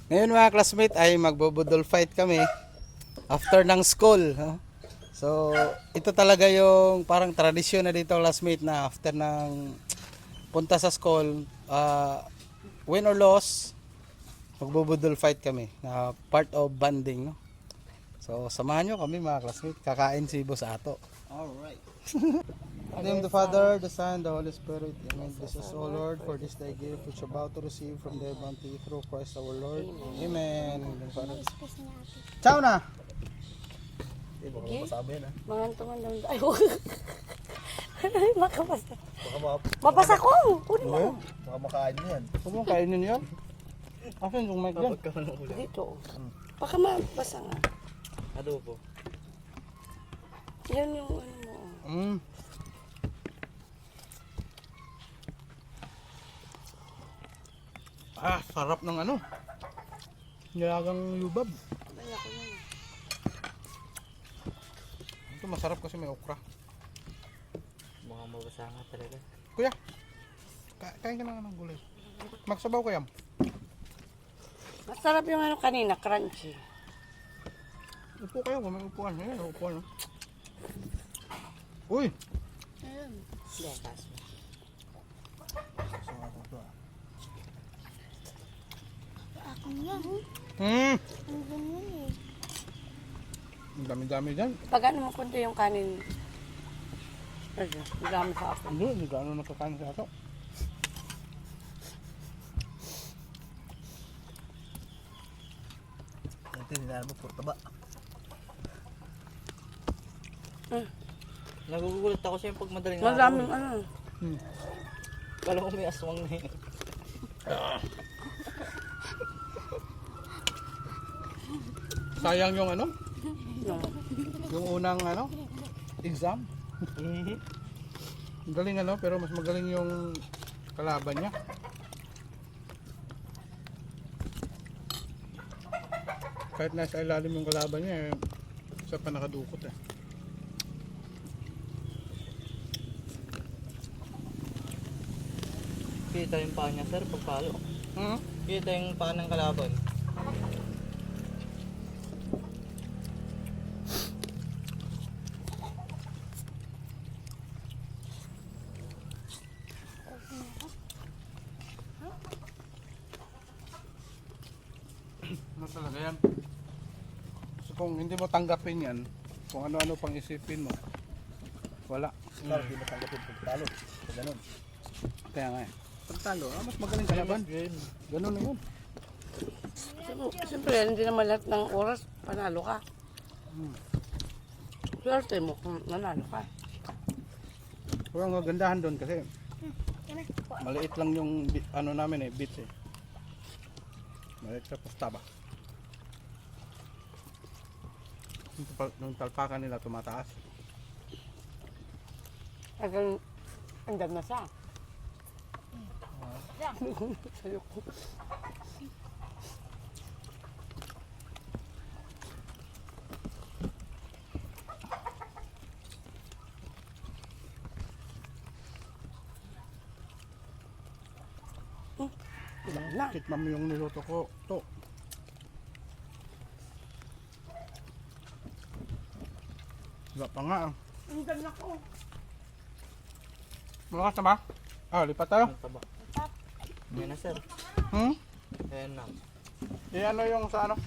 Ngayon mga classmate ay magbubudol fight kami after ng school. No? So ito talaga yung parang tradisyon na dito classmate na after ng punta sa school, win or loss, magbubudol fight kami na part of banding. No? So samahan nyo kami mga classmate, kakain si Boss Ato. Alright. In the name of the Father, the Son, the Holy Spirit. Amen. Bless us, O Lord, for this thy gift which you're about to receive from thy bounty through Christ our Lord. Amen. Amen. Ciao na! Hindi, baka mapasabi yan, ha? Mangantungan daw. Ay, huwag. Makapasa. Baka, Mapasa ko! Kunin mo. baka makain mo yan. Huwag mong kainin yun. Akin yung mic dyan. Kapag ka ng ulam. Dito. Baka mabasa nga. Adobo. Yan yung ano mo. Mm. Sarap ng ano. Nilagang yubab. Wala ko yan. Ito masarap kasi may okra. Mga mabasa nga talaga. Kuya, kain ka na ng gulay. Magsabaw ko yan. Masarap yung ano kanina, crunchy. Upo kayo, may upuan. Ayan, upuan. Oh. Uy! Lekas. Hmm! Ang dami-dami dyan. Pag ano mo kunti yung kanin. Ano, dami sa ako. Hindi gaano nakakain sa ato. Ito, nilalang mo, puro taba. Mm. Nagugulat ako sa'yo pag madaling araw. Madaming ano. Kala ko may aswang na yun. Sayang yung ano, Yung, yung unang ano, exam. Ang galing ano, pero mas magaling yung kalaban niya. Kahit nasa ilalim yung kalaban niya, isa pa nakadukot eh. Kita yung paa niya, sir, pagpalo. Hmm? Kita yung paa ng kalaban. Ano talaga yan? So, kung hindi mo tanggapin yan, kung ano-ano pang isipin mo, wala. Para di matanggapin pagpalo. Ganun. Kaya nga eh. Pagtalo, mas magaling kalaban. Ganun na yun. siyempre, hindi naman lahat ng oras panalo ka. Swerte mo kung nanalo ka. Pero ang kagandahan doon kasi maliit lang yung ano namin eh, bits eh. Maliit sa pastaba. Yung talpakan nila tumataas. Hanggang andam na siya. Sayo ko. Ilan na. Tikman mo yung niluto ko. To. Wala pa nga. Andam na ko. Malakas na ba? Lipat tayo. Ang taba. Yan na, sir. Hmm? Ayan na. Ano yung sa ano?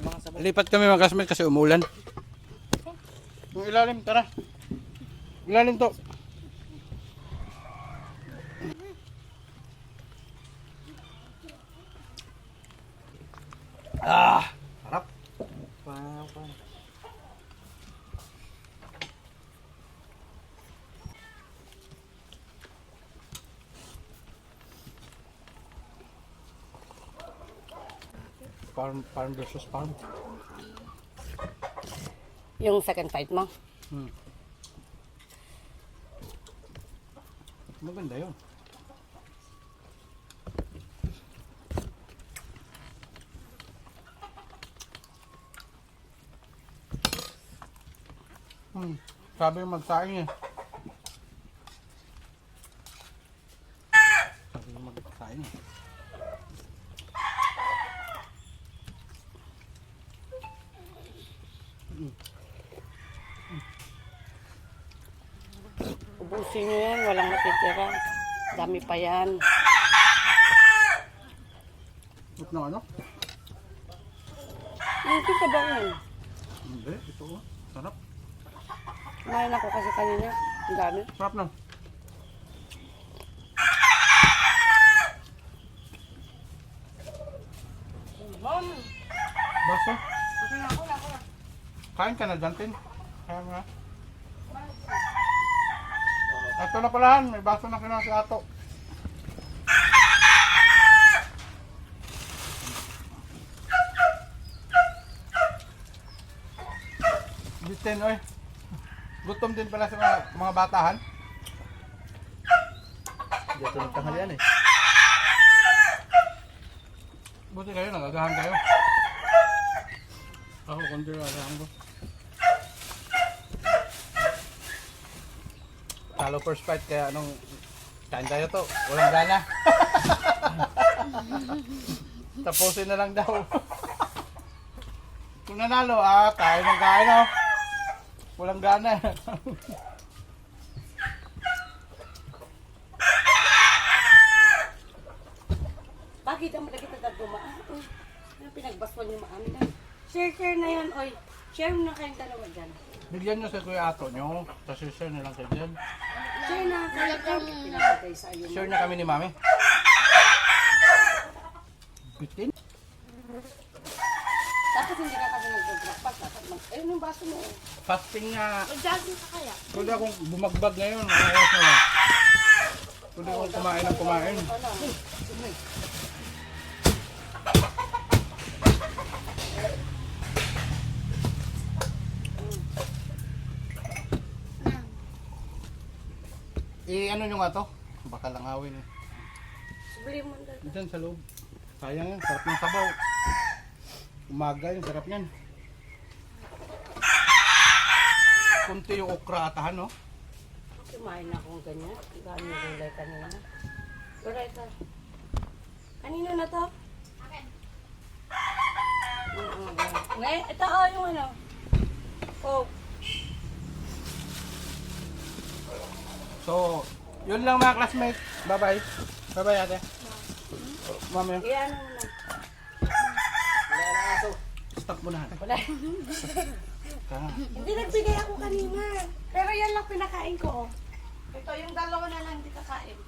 Mga sabay. Lipat kami mga classmates kasi umulan. Yung ilalim, tara. Ilalim to. Harap. Pan. Farm versus farm. Yung second fight mo. Maganda yun. Sabi yung magsaing eh. Sabi yung magsaing eh. Tapusin nyo yan, walang matitira. Dami pa yan. Ito na ano? Hindi ka ba yun? Hindi, ito oh. Sarap. Kumain ako kasi kanina. Ang dami. Sarap na. Baso? Kain ka na dyan, Tin. Kaya mo na. Ito na palahan, may baso na kinuha si Ato. Bitin, oy. Gutom din pala sa mga batahan. Hindi ito nagtanghalian eh. Buti kayo, nagagahan kayo. Ako, kundi nagagahan ko. Talo first fight, kaya anong kain tayo to, walang gana. Tapusin na lang daw. Kung nanalo, kain ng kain oh. Walang gana. Bakit ang kita dumaan? Ano pinagbaswan yung maamin na? Share na yan, oy. Share na kayong dalawa dyan. Bigyan nyo sa Kuya Ato nyo, kasi share na lang kayo dyan. Share na. Pinapatay sa iyo. Share na kami ni Mami. Bitin? Dapat hindi ka kasi nag-breakfast. Dapat ayun yung baso mo. Fasting nga. Mag-jogging ka kaya? Pwede akong bumagbag ngayon. Ayos na lang. Pwede akong kumain ng kumain. Ano? Ano nyo nga to? Baka lang awin eh. Subli mo na. Diyan sa loob. Sayang yan, sarap ng sabaw. Umaga yun, sarap yan. Kunti yung okra atahan, no? Kumain na akong ganyan. Gano'n yung gulay kanina. Gulay ito. Kanino na to? Akin. Ngayon, ito yung ano. Oh. So, yun lang mga classmates. Bye-bye. Bye-bye ate. Mami, Iyan mo na. stop mo na. Wala. Ah. Hindi nagbigay ako kanina. Pero yan lang pinakain ko. Oh. Ito yung dalawa na lang hindi kakain.